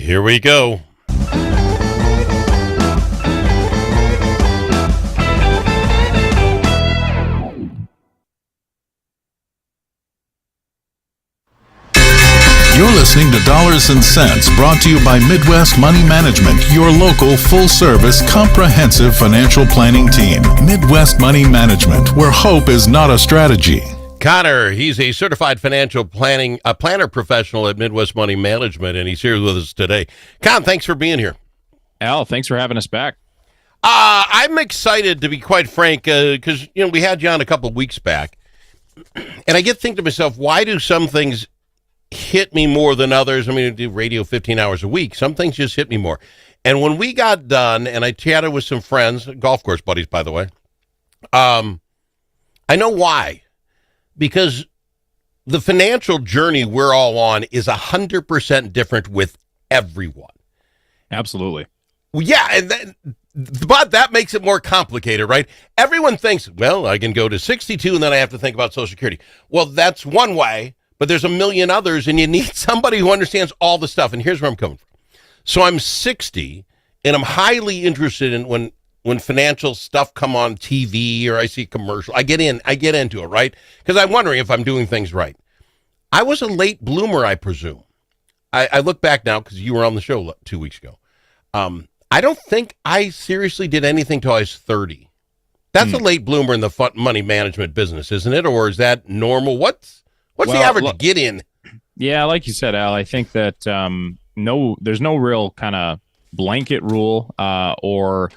Here we go. You're listening to Dollars and Cents, brought to you by Midwest Money Management, your local full-service, comprehensive financial planning team. Midwest Money Management, where hope is not a strategy. Connor, he's a certified financial planner professional at Midwest Money Management, and he's here with us today. Con, thanks for being here. Al, thanks for having us back. I'm excited, to be quite frank, because we had you on a couple of weeks back, and I get to think to myself, why do some things hit me more than others? I mean, I do radio 15 hours a week. Some things just hit me more. And when we got done, and I chatted with some friends, golf course buddies, by the way, I know why. Because the financial journey we're all on is 100% different with everyone. Absolutely. Well, yeah, but that makes it more complicated, right? Everyone thinks, well, I can go to 62 and then I have to think about Social Security. Well, that's one way, but there's a million others, and you need somebody who understands all the stuff. And here's where I'm coming from. So I'm 60, and I'm highly interested in when financial stuff come on TV or I see a commercial. I get into it, right? Because I'm wondering if I'm doing things right. I was a late bloomer, I presume. I look back now because you were on the show 2 weeks ago. I don't think I seriously did anything till I was 30. That's a late bloomer in the money management business, isn't it? Or is that normal? What's the average get in? Yeah, like you said, Al, I think that there's no real kind of blanket rule or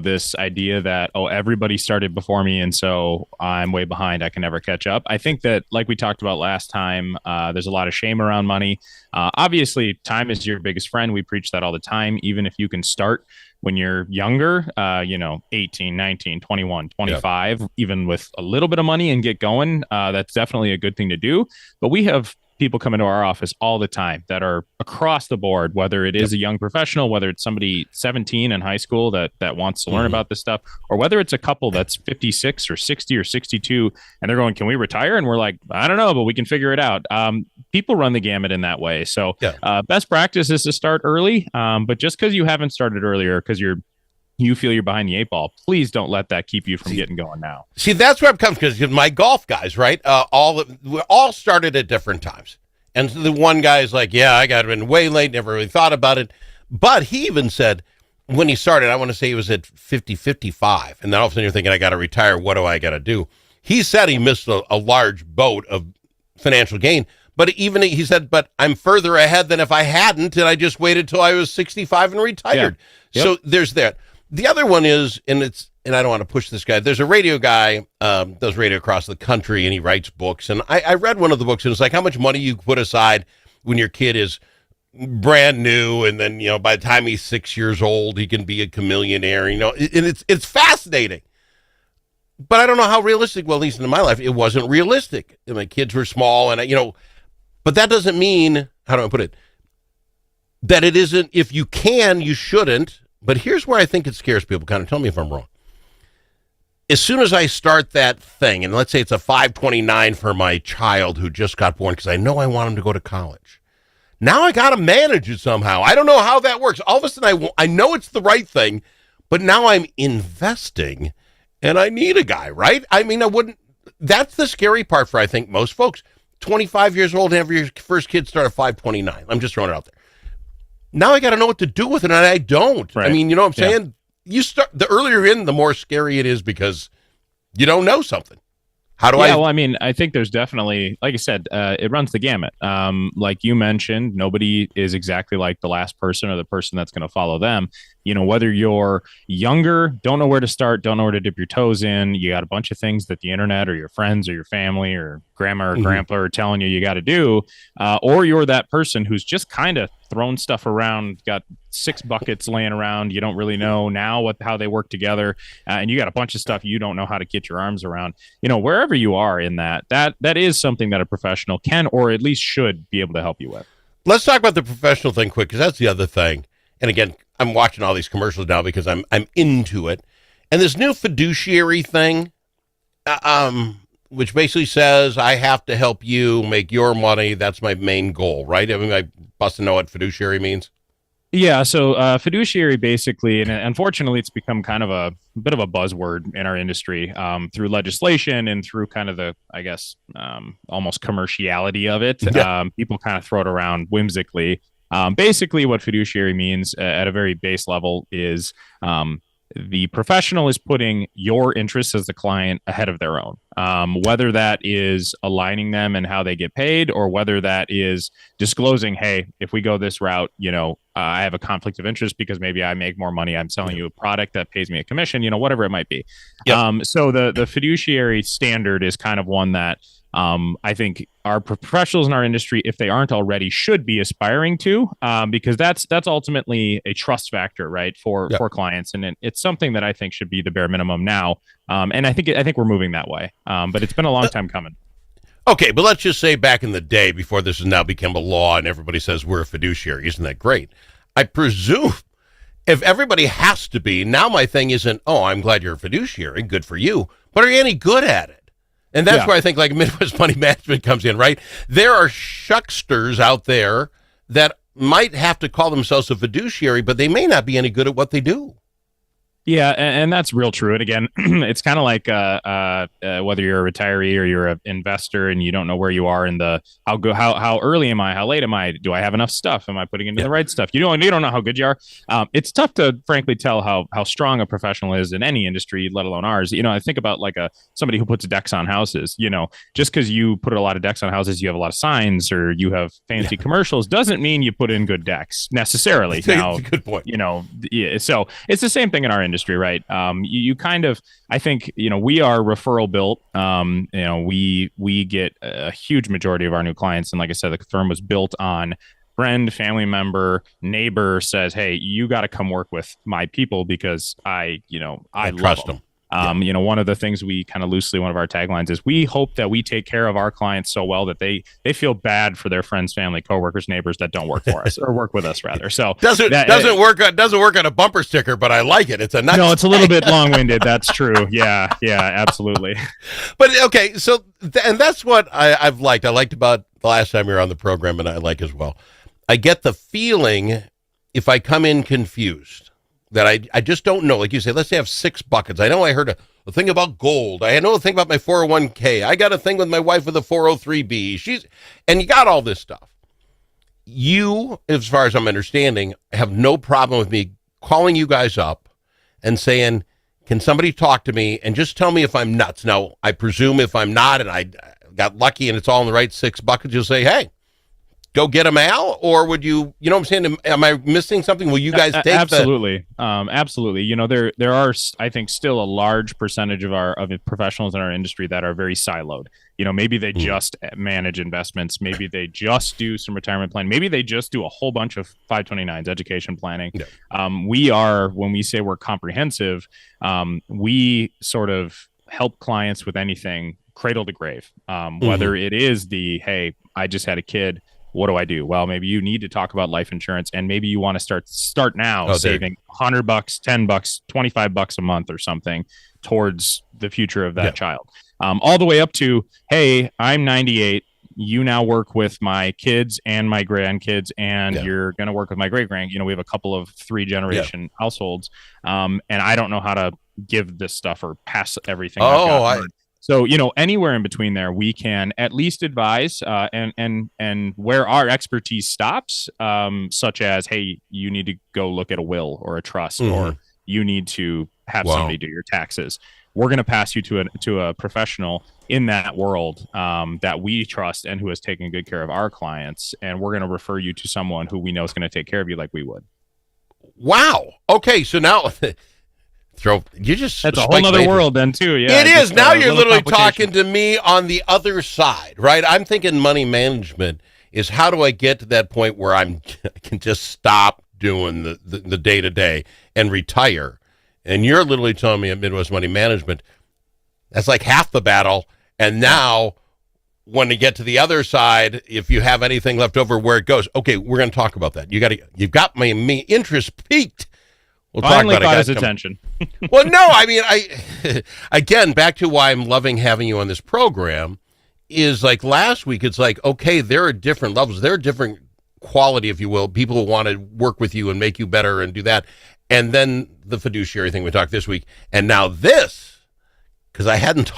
this idea that, everybody started before me and so I'm way behind, I can never catch up. I think that, like we talked about last time, there's a lot of shame around money. Obviously, time is your biggest friend. We preach that all the time. Even if you can start when you're younger, 18, 19, 21, 25, even with a little bit of money and get going, that's definitely a good thing to do. But we have people come into our office all the time that are across the board, whether it is a young professional, whether it's somebody 17 in high school that wants to learn about this stuff, or whether it's a couple that's 56 or 60 or 62 and they're going, can we retire? And we're like, I don't know, but we can figure it out. People run the gamut in that way. So best practice is to start early. But just because you haven't started earlier, because you feel you're behind the eight ball, please don't let that keep you from getting going now. See, that's where I'm coming from, because my golf guys, right? We all started at different times. And the one guy's like, I got in way late, never really thought about it. But he even said when he started, I want to say he was at 50, 55. And then all of a sudden you're thinking, I got to retire. What do I got to do? He said he missed a large boat of financial gain. But he said, but I'm further ahead than if I hadn't, and I just waited till I was 65 and retired. Yeah. Yep. So there's that. The other one is, and I don't want to push this guy. There's a radio guy, does radio across the country, and he writes books. And I read one of the books, and it's like how much money you put aside when your kid is brand new, and then by the time he's 6 years old, he can be a chameleonaire. And it's fascinating. But I don't know how realistic. Well, at least in my life, it wasn't realistic. And my kids were small, and but that doesn't mean, how do I put it, that it isn't. If you can, you shouldn't. But here's where I think it scares people. Kind of tell me if I'm wrong. As soon as I start that thing, and let's say it's a 529 for my child who just got born, because I know I want him to go to college. Now I got to manage it somehow. I don't know how that works. All of a sudden, I know it's the right thing, but now I'm investing, and I need a guy, right? I mean, that's the scary part for, I think, most folks. 25 years old, have your first kid start at 529. I'm just throwing it out there. Now I got to know what to do with it, and I don't. Right. I mean, you know what I'm saying? You start, the earlier in, the more scary it is because you don't know something. How do I? Well, I mean, I think there's definitely, like I said, it runs the gamut. Like you mentioned, nobody is exactly like the last person or the person that's going to follow them. Whether you're younger, don't know where to start, don't know where to dip your toes in, you got a bunch of things that the internet or your friends or your family or grandma or grandpa are telling you got to do, or you're that person who's just kind of throwing stuff around, got 6 buckets laying around, you don't really know now how they work together, and you got a bunch of stuff you don't know how to get your arms around. Wherever you are in that is something that a professional can, or at least should, be able to help you with. Let's talk about the professional thing quick, because that's the other thing. And again, I'm watching all these commercials now because I'm into it. And this new fiduciary thing, which basically says I have to help you make your money. That's my main goal, right? I mean, I must know what fiduciary means. Yeah, so fiduciary basically, and unfortunately, it's become kind of a bit of a buzzword in our industry through legislation and through kind of the, I guess, almost commerciality of it. Yeah. People kind of throw it around whimsically. Basically, what fiduciary means at a very base level is the professional is putting your interests as the client ahead of their own, whether that is aligning them and how they get paid, or whether that is disclosing, hey, if we go this route, I have a conflict of interest because maybe I make more money. I'm selling you a product that pays me a commission, whatever it might be. Yep. So the fiduciary standard is kind of one that I think our professionals in our industry, if they aren't already, should be aspiring to, because that's ultimately a trust factor, right, for clients, and it's something that I think should be the bare minimum now. And I think we're moving that way, but it's been a long time coming. Okay, but let's just say back in the day, before this has now become a law and everybody says we're a fiduciary, isn't that great? I presume if everybody has to be, now my thing isn't, oh, I'm glad you're a fiduciary, good for you, but are you any good at it? And that's where I think like Midwest Money Management comes in, right? There are shucksters out there that might have to call themselves a fiduciary, but they may not be any good at what they do. Yeah, and that's real true. And again, it's kind of like whether you're a retiree or you're an investor and you don't know where you are in the how early am I, how late am I, do I have enough stuff, am I putting into the right stuff? You don't know how good you are. It's tough to frankly tell how strong a professional is in any industry, let alone ours. I think about like somebody who puts decks on houses. Just because you put a lot of decks on houses, you have a lot of signs or you have fancy commercials, doesn't mean you put in good decks necessarily. Now, That's a good point. So it's the same thing in our industry, right? You kind of, I think, we are referral built. We get a huge majority of our new clients, and like I said, the firm was built on friend, family member, neighbor says, hey, you got to come work with my people because I trust them. One of the things we kind of loosely, one of our taglines is we hope that we take care of our clients so well that they feel bad for their friends, family, coworkers, neighbors that don't work for us or work with us rather. So doesn't work on a bumper sticker, but I like it. It's a nice. No, it's a little bit long-winded. That's true. Yeah, absolutely. But okay, so and that's what I've liked. I liked about the last time you were on the program, and I like as well. I get the feeling if I come in confused, that I just don't know. Like you say, let's say I have 6 buckets. I know I heard a thing about gold. I know a thing about my 401k. I got a thing with my wife with a 403b. And you got all this stuff. You, as far as I'm understanding, have no problem with me calling you guys up and saying, can somebody talk to me and just tell me if I'm nuts? Now, I presume if I'm not and I got lucky and it's all in the right 6 buckets, you'll say, hey, go get them, Al? Or would you, what I'm saying? Am I missing something? Will you guys take absolutely. Absolutely. There are, I think, still a large percentage of professionals in our industry that are very siloed. Maybe they just manage investments. Maybe they just do some retirement plan. Maybe they just do a whole bunch of 529s, education planning. Yeah. We are, when we say we're comprehensive, we sort of help clients with anything cradle to grave, whether it is hey, I just had a kid. What do I do? Well, maybe you need to talk about life insurance, and maybe you want to start now saving $100, $10, $25 a month or something towards the future of that child. All the way up to, hey, I'm 98. You now work with my kids and my grandkids, and you're going to work with my great grand. We have a couple of 3-generation households, and I don't know how to give this stuff or pass everything. So, anywhere in between there, we can at least advise and where our expertise stops, such as, hey, you need to go look at a will or a trust, or you need to have somebody do your taxes. We're going to pass you to a professional in that world that we trust and who has taken good care of our clients. And we're going to refer you to someone who we know is going to take care of you like we would. Wow. Okay. So now... That's a whole other world then too. Yeah, it is. Now you're literally talking to me on the other side, right? I'm thinking money management is how do I get to that point where I can just stop doing the day-to-day and retire. And you're literally telling me at Midwest Money Management, that's like half the battle. And now when you get to the other side, if you have anything left over, where it goes, okay, we're going to talk about that. You've got my interest peaked. We'll finally got his attention. Well, no, I mean, again, back to why I'm loving having you on this program is like last week, it's like, okay, there are different levels. There are different quality, if you will, people who want to work with you and make you better and do that. And then the fiduciary thing we talked this week. And now this, because I hadn't,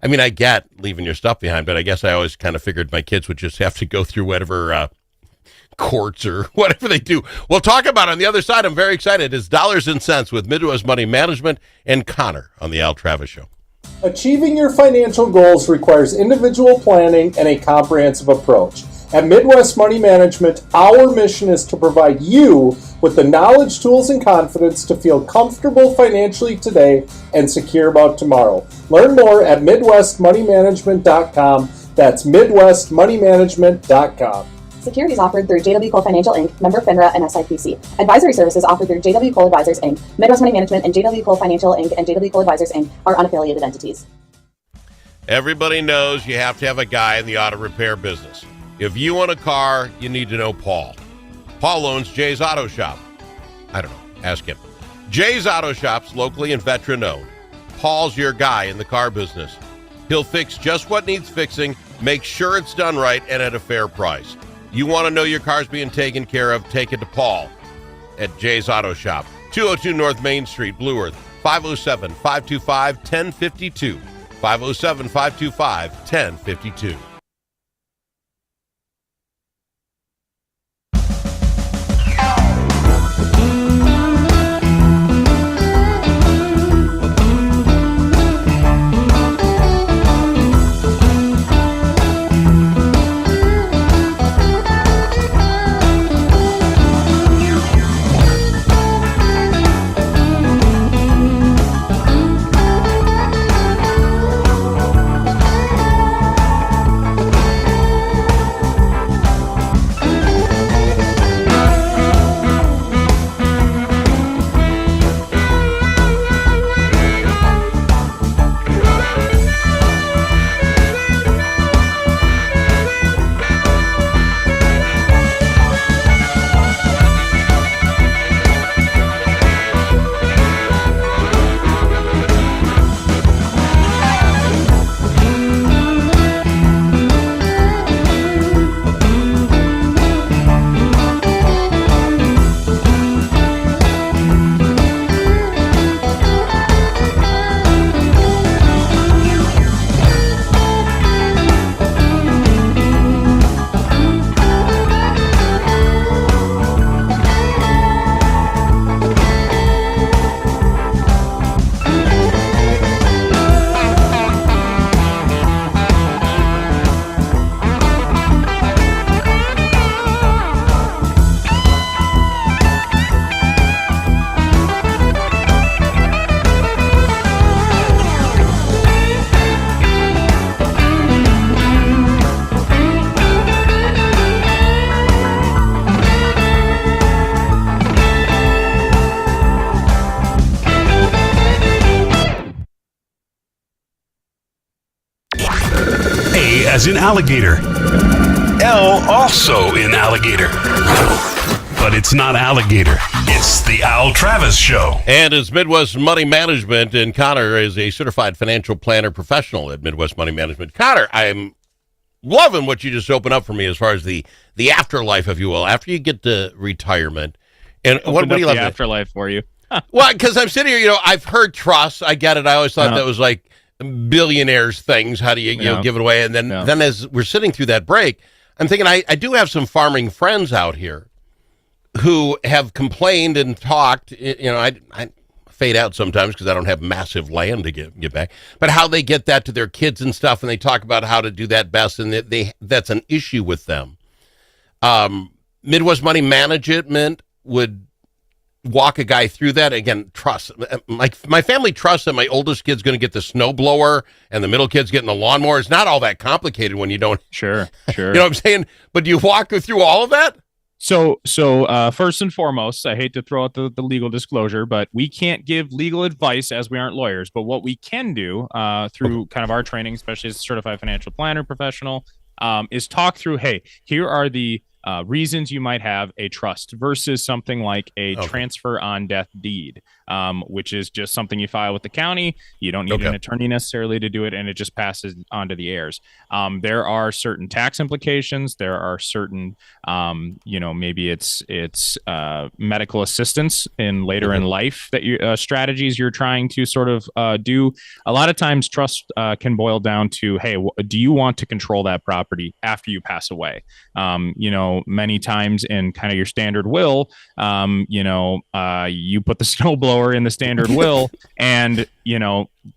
I mean, I get leaving your stuff behind, but I guess I always kind of figured my kids would just have to go through whatever courts or whatever they do. We'll talk about it on the other side. I'm very excited. It's Dollars and Cents with Midwest Money Management and Connor on the Al Travis Show. Achieving your financial goals requires individual planning and a comprehensive approach. At Midwest Money Management, our mission is to provide you with the knowledge, tools, and confidence to feel comfortable financially today and secure about tomorrow. Learn more at MidwestMoneyManagement.com. That's MidwestMoneyManagement.com. Securities offered through JW Cole Financial Inc., member FINRA and SIPC. Advisory services offered through JW Cole Advisors Inc., Midwest Money Management, and JW Cole Financial Inc. and JW Cole Advisors Inc. are unaffiliated entities. Everybody knows you have to have a guy in the auto repair business. If you want a car, you need to know Paul. Paul owns Jay's Auto Shop. I don't know. Ask him. Jay's Auto Shop's locally and veteran-owned. Paul's your guy in the car business. He'll fix just what needs fixing, make sure it's done right, and at a fair price. You want to know your car's being taken care of, take it to Paul at Jay's Auto Shop. 202 North Main Street, Blue Earth, 507-525-1052. 507-525-1052. As in alligator. L also in alligator. But it's not alligator. It's the Al Travis Show. And it's Midwest Money Management, and Connor is a certified financial planner professional at Midwest Money Management. Connor, I'm loving what you just opened up for me as far as the afterlife, if you will, after you get to retirement. And what do you love? The afterlife for you. Well, because I'm sitting here, I've heard trusts. I get it. I always thought that was like billionaires things. How do you, give it away? And then as we're sitting through that break, I'm thinking I do have some farming friends out here who have complained and talked. I fade out sometimes because I don't have massive land to get back. But how they get that to their kids and stuff, and they talk about how to do that best, and that's an issue with them. Midwest Money Management would walk a guy through that. Again, trust. My family trusts that my oldest kid's going to get the snowblower and the middle kid's getting the lawnmower. It's not all that complicated when you don't. Sure. You know what I'm saying? But do you walk through all of that? So first and foremost, I hate to throw out the legal disclosure, but we can't give legal advice as we aren't lawyers. But what we can do through kind of our training, especially as a certified financial planner professional, is talk through, hey, here are the reasons you might have a trust versus something like a transfer on death deed, which is just something you file with the county. You don't need an attorney necessarily to do it, and it just passes on to the heirs. There are certain tax implications. There are certain, maybe it's medical assistance in later in life that you strategies you're trying to sort of do. A lot of times, trust can boil down to, hey, do you want to control that property after you pass away? Many times in kind of your standard will, you put the snowblower in the standard will, and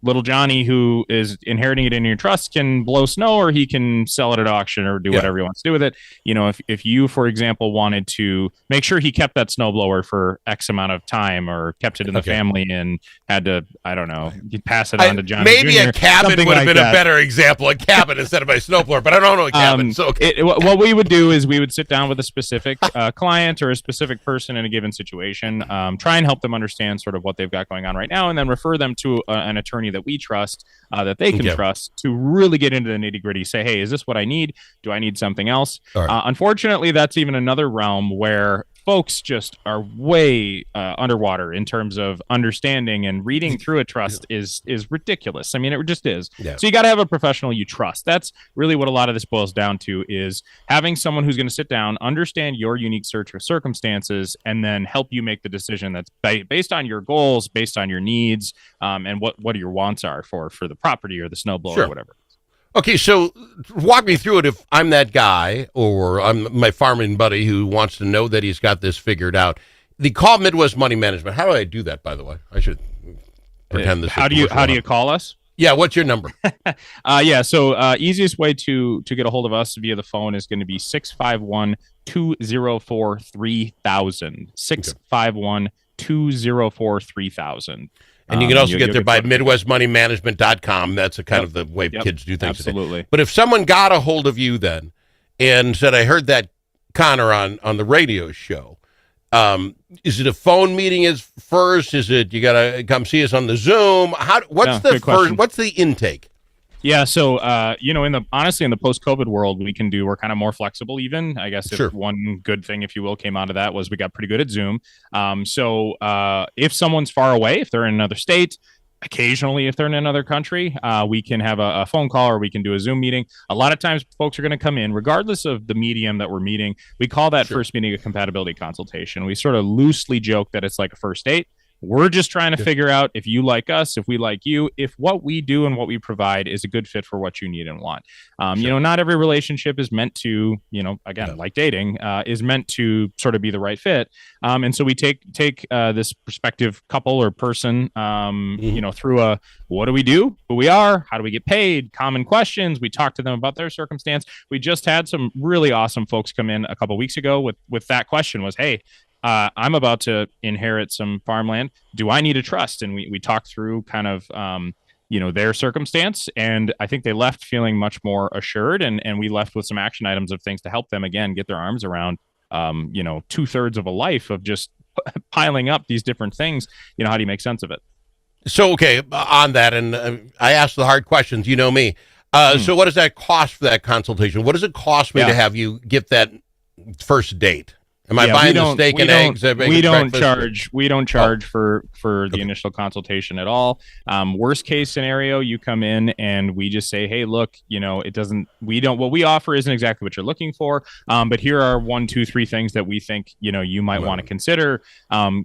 little Johnny, who is inheriting it in your trust, can blow snow, or he can sell it at auction, or do whatever he wants to do with it. If you, for example, wanted to make sure he kept that snowblower for X amount of time, or kept it in the family and had to, I don't know, pass it on to Johnny Maybe Jr., a cabin would have been a better example, a cabin instead of a snowblower, but I don't know a cabin. So what we would do is we would sit down with a specific client or a specific person in a given situation, try and help them understand sort of what they've got going on right now, and then refer them to an attorney that we trust, that they can trust, to really get into the nitty gritty. Say, hey, is this what I need? Do I need something else? Unfortunately, that's even another realm where folks just are way underwater in terms of understanding, and reading through a trust is ridiculous. I mean, it just is. So you got to have a professional you trust. That's really what a lot of this boils down to, is having someone who's going to sit down, understand your unique search of circumstances, and then help you make the decision that's based on your goals, based on your needs, and what your wants are for the property or the snowblower or whatever. Okay, so walk me through it. If I'm that guy, or I'm my farming buddy who wants to know that he's got this figured out, the call Midwest Money Management. How do I do that, by the way? I should pretend this. How do you call us? Yeah, what's your number? So easiest way to get a hold of us via the phone is going to be 651-204-3000. 651-204-3000. And you can also get there by MidwestMoneyManagement.com. That's a kind of the way kids do things. Absolutely. Today. But if someone got a hold of you then and said, I heard that Connor on the radio show, is it a phone meeting is first? Is it you got to come see us on the Zoom? What's the first? What's the intake? Yeah, so honestly, in the post-COVID world, we're kind of more flexible. Even, I guess, if one good thing, if you will, came out of that was we got pretty good at Zoom. So if someone's far away, if they're in another state, occasionally if they're in another country, we can have a phone call, or we can do a Zoom meeting. A lot of times, folks are going to come in, regardless of the medium that we're meeting. We call that first meeting a compatibility consultation. We sort of loosely joke that it's like a first date. We're just trying to figure out if you like us, if we like you, if what we do and what we provide is a good fit for what you need and want. Not every relationship is meant to, like dating, is meant to sort of be the right fit. And so we take this prospective couple or person, through what do we do, who we are, how do we get paid, common questions. We talk to them about their circumstance. We just had some really awesome folks come in a couple weeks ago with that question was, hey, I'm about to inherit some farmland. Do I need a trust? And we talked through kind of, their circumstance. And I think they left feeling much more assured. And we left with some action items of things to help them, again, get their arms around, 2/3 of a life of just piling up these different things. How do you make sense of it? So, okay, on that, and I asked the hard questions, you know me. So what does that cost for that consultation? What does it cost me to have you get that first date? Am I buying the steak and eggs? We don't charge for the initial consultation at all. Worst case scenario, you come in and we just say, hey, look, what we offer isn't exactly what you're looking for. But here are 1, 2, 3 things that we think, you might want to consider.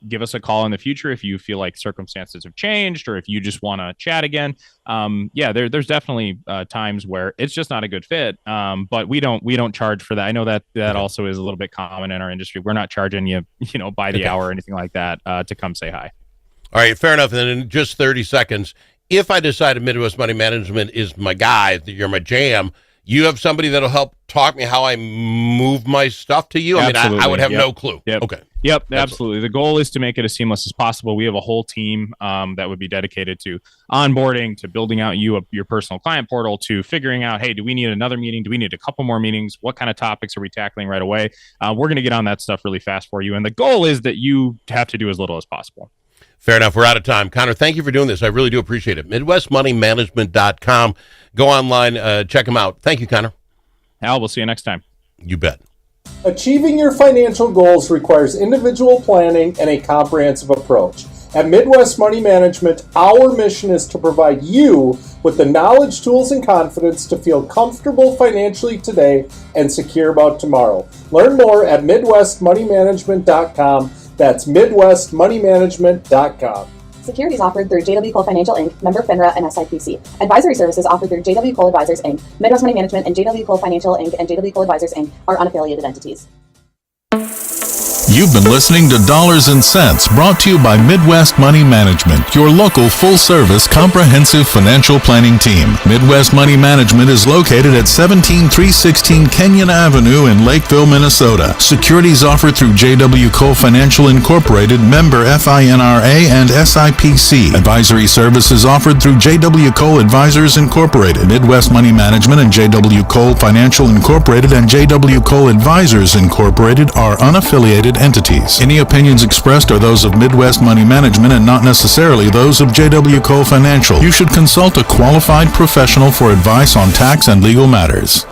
Give us a call in the future if you feel like circumstances have changed, or if you just want to chat again. There's definitely times where it's just not a good fit. But we don't charge for that. I know that also is a little bit common in our industry. We're not charging you, by the hour or anything like that to come say hi. All right, fair enough. And then in just 30 seconds, if I decided Midwest Money Management is my guy, you're my jam, you have somebody that'll help talk me how I move my stuff to you? I would have no clue. Yep. Okay. Yep, absolutely. The goal is to make it as seamless as possible. We have a whole team that would be dedicated to onboarding, to building out your personal client portal, to figuring out, hey, do we need another meeting? Do we need a couple more meetings? What kind of topics are we tackling right away? We're going to get on that stuff really fast for you. And the goal is that you have to do as little as possible. Fair enough. We're out of time. Connor, thank you for doing this. I really do appreciate it. MidwestMoneyManagement.com. Go online, check them out. Thank you, Connor. Al, we'll see you next time. You bet. Achieving your financial goals requires individual planning and a comprehensive approach. At Midwest Money Management, our mission is to provide you with the knowledge, tools, and confidence to feel comfortable financially today and secure about tomorrow. Learn more at MidwestMoneyManagement.com. That's MidwestMoneyManagement.com. Securities offered through JW Cole Financial Inc., member FINRA and SIPC. Advisory services offered through JW Cole Advisors Inc. Midwest Money Management and JW Cole Financial Inc. and JW Cole Advisors Inc. are unaffiliated entities. You've been listening to Dollars and Cents, brought to you by Midwest Money Management, your local full-service comprehensive financial planning team. Midwest Money Management is located at 17316 Kenyon Avenue in Lakeville, Minnesota. Securities offered through JW Cole Financial Incorporated, member FINRA and SIPC. Advisory services offered through JW Cole Advisors Incorporated. Midwest Money Management and JW Cole Financial Incorporated and JW Cole Advisors Incorporated are unaffiliated entities. Any opinions expressed are those of Midwest Money Management and not necessarily those of JW Cole Financial. You should consult a qualified professional for advice on tax and legal matters.